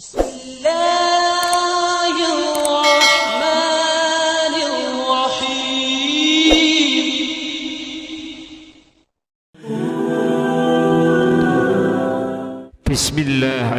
Bismillah,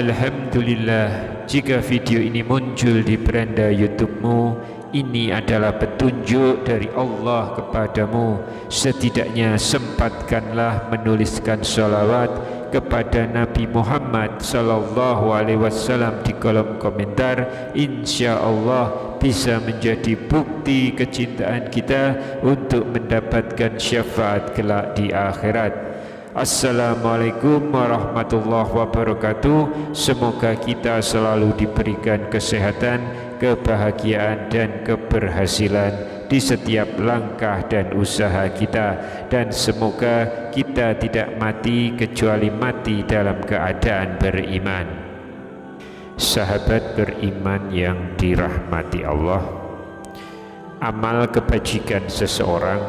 alhamdulillah. Jika video ini muncul di beranda YouTube-mu, ini adalah petunjuk dari Allah kepadamu. Setidaknya sempatkanlah menuliskan salawat kepada Nabi Muhammad sallallahu alaihi wasallam di kolom komentar. Insya Allah bisa menjadi bukti kecintaan kita untuk mendapatkan syafaat kelak di akhirat. Assalamualaikum warahmatullahi wabarakatuh. Semoga kita selalu diberikan kesehatan, kebahagiaan dan keberhasilan di setiap langkah dan usaha kita, dan semoga kita tidak mati kecuali mati dalam keadaan beriman. Sahabat beriman yang dirahmati Allah, amal kebajikan seseorang,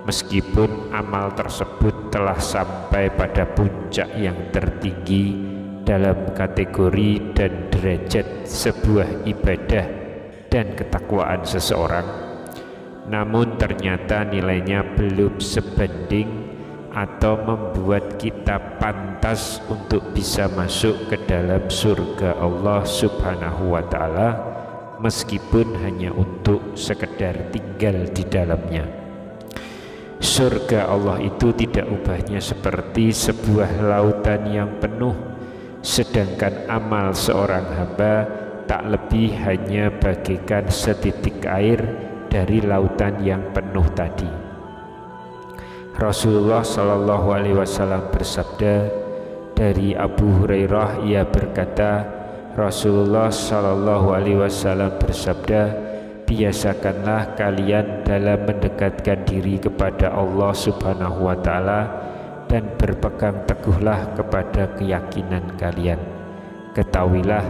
meskipun amal tersebut telah sampai pada puncak yang tertinggi dalam kategori dan derajat sebuah ibadah dan ketakwaan seseorang, namun ternyata nilainya belum sebanding atau membuat kita pantas untuk bisa masuk ke dalam surga Allah Subhanahu wa Ta'ala, meskipun hanya untuk sekedar tinggal di dalamnya. Surga Allah itu tidak ubahnya seperti sebuah lautan yang penuh, sedangkan amal seorang hamba tak lebih hanya bagaikan setitik air dari lautan yang penuh tadi. Rasulullah Shallallahu Alaihi Wasallam bersabda, dari Abu Hurairah ia berkata, Rasulullah Shallallahu Alaihi Wasallam bersabda, biasakanlah kalian dalam mendekatkan diri kepada Allah Subhanahu wa Ta'ala dan berpegang teguhlah kepada keyakinan kalian. Ketahuilah,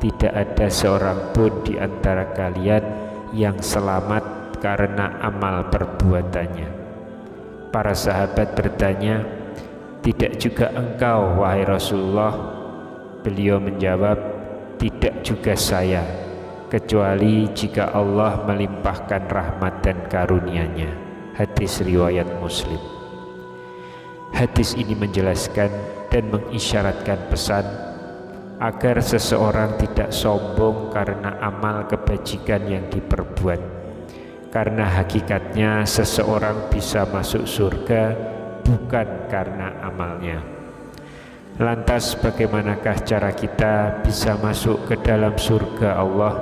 tidak ada seorang pun di antara kalian yang selamat karena amal perbuatannya. Para sahabat bertanya, tidak juga engkau wahai Rasulullah? Beliau menjawab, tidak juga saya, kecuali jika Allah melimpahkan rahmat dan karunia-Nya. Hadis riwayat Muslim. Hadis ini menjelaskan dan mengisyaratkan pesan agar seseorang tidak sombong karena amal kebajikan yang diperbuat, karena hakikatnya seseorang bisa masuk surga bukan karena amalnya. Lantas bagaimanakah cara kita bisa masuk ke dalam surga Allah?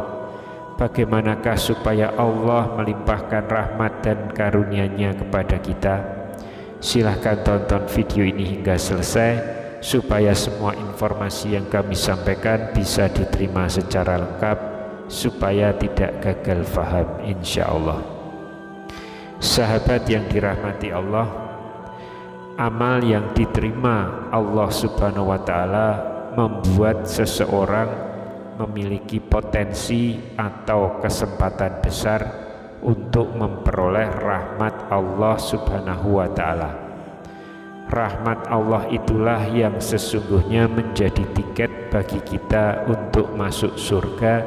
Bagaimanakah supaya Allah melimpahkan rahmat dan karunia-Nya kepada kita? Silahkan tonton video ini hingga selesai supaya semua informasi yang kami sampaikan bisa diterima secara lengkap, supaya tidak gagal faham insya Allah. Sahabat yang dirahmati Allah, amal yang diterima Allah Subhanahu wa Ta'ala membuat seseorang memiliki potensi atau kesempatan besar untuk memperoleh rahmat Allah Subhanahu wa Ta'ala. Rahmat Allah itulah yang sesungguhnya menjadi tiket bagi kita untuk masuk surga,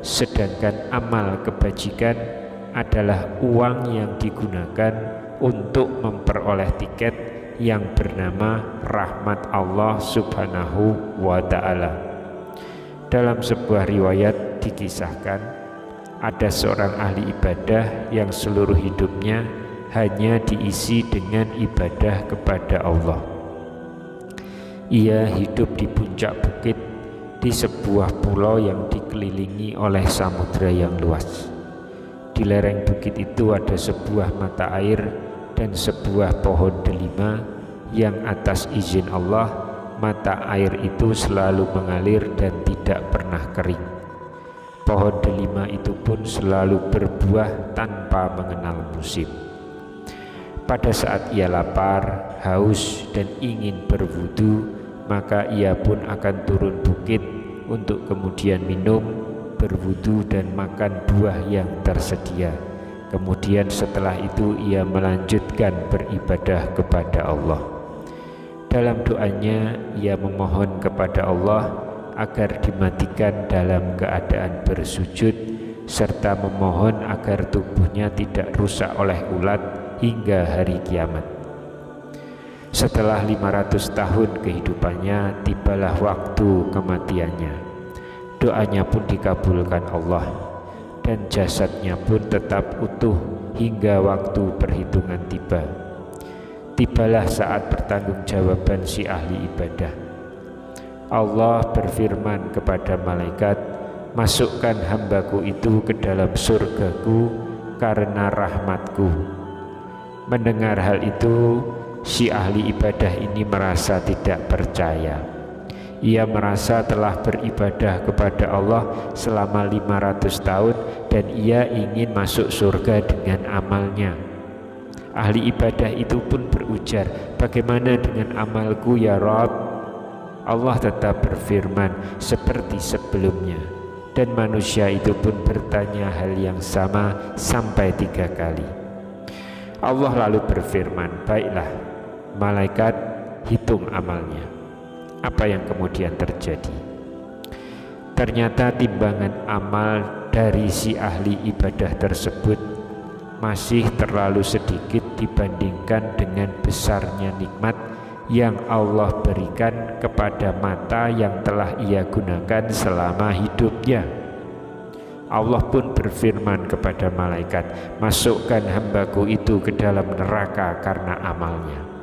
sedangkan amal kebajikan adalah uang yang digunakan untuk memperoleh tiket yang bernama rahmat Allah Subhanahu wa Ta'ala. Dalam sebuah riwayat dikisahkan, ada seorang ahli ibadah yang seluruh hidupnya hanya diisi dengan ibadah kepada Allah. Ia hidup di puncak bukit di sebuah pulau yang dikelilingi oleh samudra yang luas. Di lereng bukit itu ada sebuah mata air dan sebuah pohon delima yang atas izin Allah mata air itu selalu mengalir dan tidak pernah kering. Pohon delima itu pun selalu berbuah tanpa mengenal musim. Pada saat ia lapar, haus dan ingin berwudu, maka ia pun akan turun bukit untuk kemudian minum, berwudu dan makan buah yang tersedia. Kemudian setelah itu ia melanjutkan beribadah kepada Allah. Dalam doanya ia memohon kepada Allah agar dimatikan dalam keadaan bersujud, serta memohon agar tubuhnya tidak rusak oleh ulat hingga hari kiamat. Setelah 500 tahun kehidupannya, tibalah waktu kematiannya. Doanya pun dikabulkan Allah, dan jasadnya pun tetap utuh hingga waktu perhitungan tiba. Tibalah saat pertanggungjawaban si ahli ibadah. Allah berfirman kepada malaikat, "Masukkan hambaku itu ke dalam surgaku karena rahmatku." Mendengar hal itu, si ahli ibadah ini merasa tidak percaya. Ia merasa telah beribadah kepada Allah selama 500 tahun dan ia ingin masuk surga dengan amalnya. Ahli ibadah itu pun berujar, "Bagaimana dengan amalku ya Rabb?" Allah tetap berfirman seperti sebelumnya, dan manusia itu pun bertanya hal yang sama sampai 3 kali. Allah lalu berfirman, "Baiklah, malaikat, hitung amalnya." Apa yang kemudian terjadi? Ternyata timbangan amal dari si ahli ibadah tersebut masih terlalu sedikit dibandingkan dengan besarnya nikmat yang Allah berikan kepada mata yang telah ia gunakan selama hidupnya. Allah pun berfirman kepada malaikat, "Masukkan hambaku itu ke dalam neraka karena amalnya."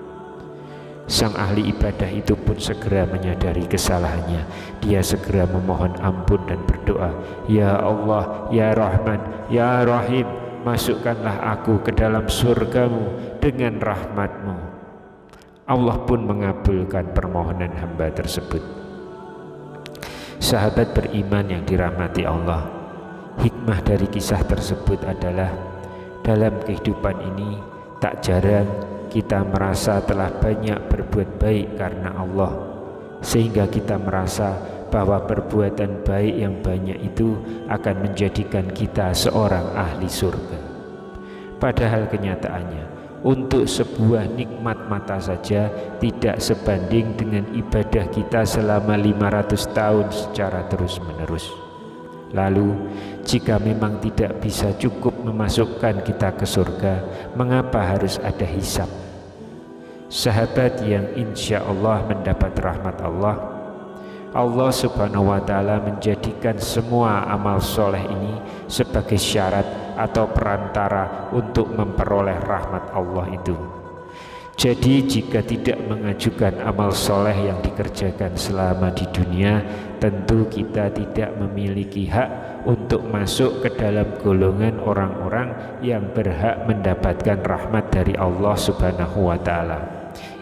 Sang ahli ibadah itu pun segera menyadari kesalahannya. Dia segera memohon ampun dan berdoa, "Ya Allah, Ya Rahman, Ya Rahim, masukkanlah aku ke dalam surgamu dengan rahmatmu." Allah pun mengabulkan permohonan hamba tersebut. Sahabat beriman yang dirahmati Allah, hikmah dari kisah tersebut adalah dalam kehidupan ini tak jarang kita merasa telah banyak berbuat baik karena Allah, sehingga kita merasa bahwa perbuatan baik yang banyak itu akan menjadikan kita seorang ahli surga. Padahal kenyataannya, untuk sebuah nikmat mata saja tidak sebanding dengan ibadah kita selama 500 tahun secara terus-menerus. Lalu, jika memang tidak bisa cukup memasukkan kita ke surga, mengapa harus ada hisab? Sahabat yang insya Allah mendapat rahmat Allah, Allah Subhanahu wa Ta'ala menjadikan semua amal soleh ini sebagai syarat atau perantara untuk memperoleh rahmat Allah itu. Jadi jika tidak mengajukan amal soleh yang dikerjakan selama di dunia, tentu kita tidak memiliki hak untuk masuk ke dalam golongan orang-orang yang berhak mendapatkan rahmat dari Allah Subhanahu wa Ta'ala.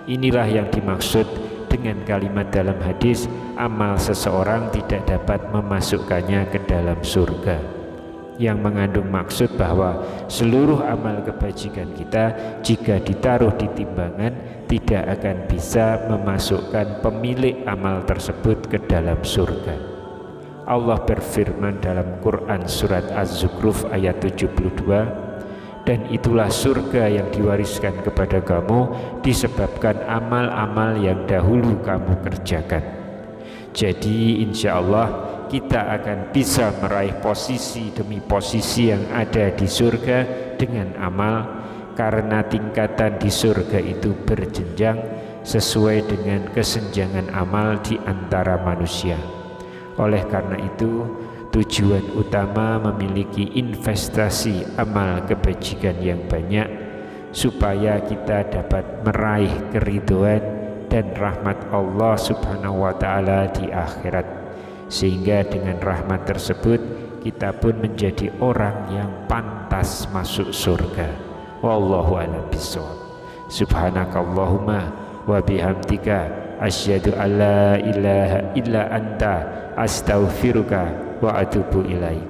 Inilah yang dimaksud dengan kalimat dalam hadis, amal seseorang tidak dapat memasukkannya ke dalam surga, yang mengandung maksud bahwa seluruh amal kebajikan kita jika ditaruh di timbangan tidak akan bisa memasukkan pemilik amal tersebut ke dalam surga. Allah berfirman dalam Quran surat Az-Zukhruf ayat 72, "Dan itulah surga yang diwariskan kepada kamu disebabkan amal-amal yang dahulu kamu kerjakan." Jadi insya Allah kita akan bisa meraih posisi demi posisi yang ada di surga dengan amal, karena tingkatan di surga itu berjenjang sesuai dengan kesenjangan amal di antara manusia. Oleh karena itu, tujuan utama memiliki investasi amal kebajikan yang banyak supaya kita dapat meraih keridhaan dan rahmat Allah Subhanahu wa Ta'ala di akhirat, sehingga dengan rahmat tersebut kita pun menjadi orang yang pantas masuk surga. Wallahu a'lam bishawab. Subhanakallahumma wa bihamdika asyhadu an la ilaha illa anta astaghfiruka wa atubu ilaik.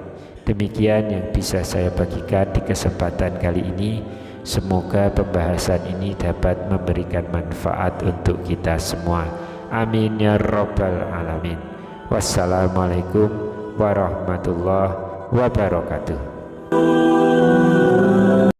Demikian yang bisa saya bagikan di kesempatan kali ini. Semoga pembahasan ini dapat memberikan manfaat untuk kita semua. Amin ya rabbal alamin. Wassalamualaikum warahmatullahi wabarakatuh.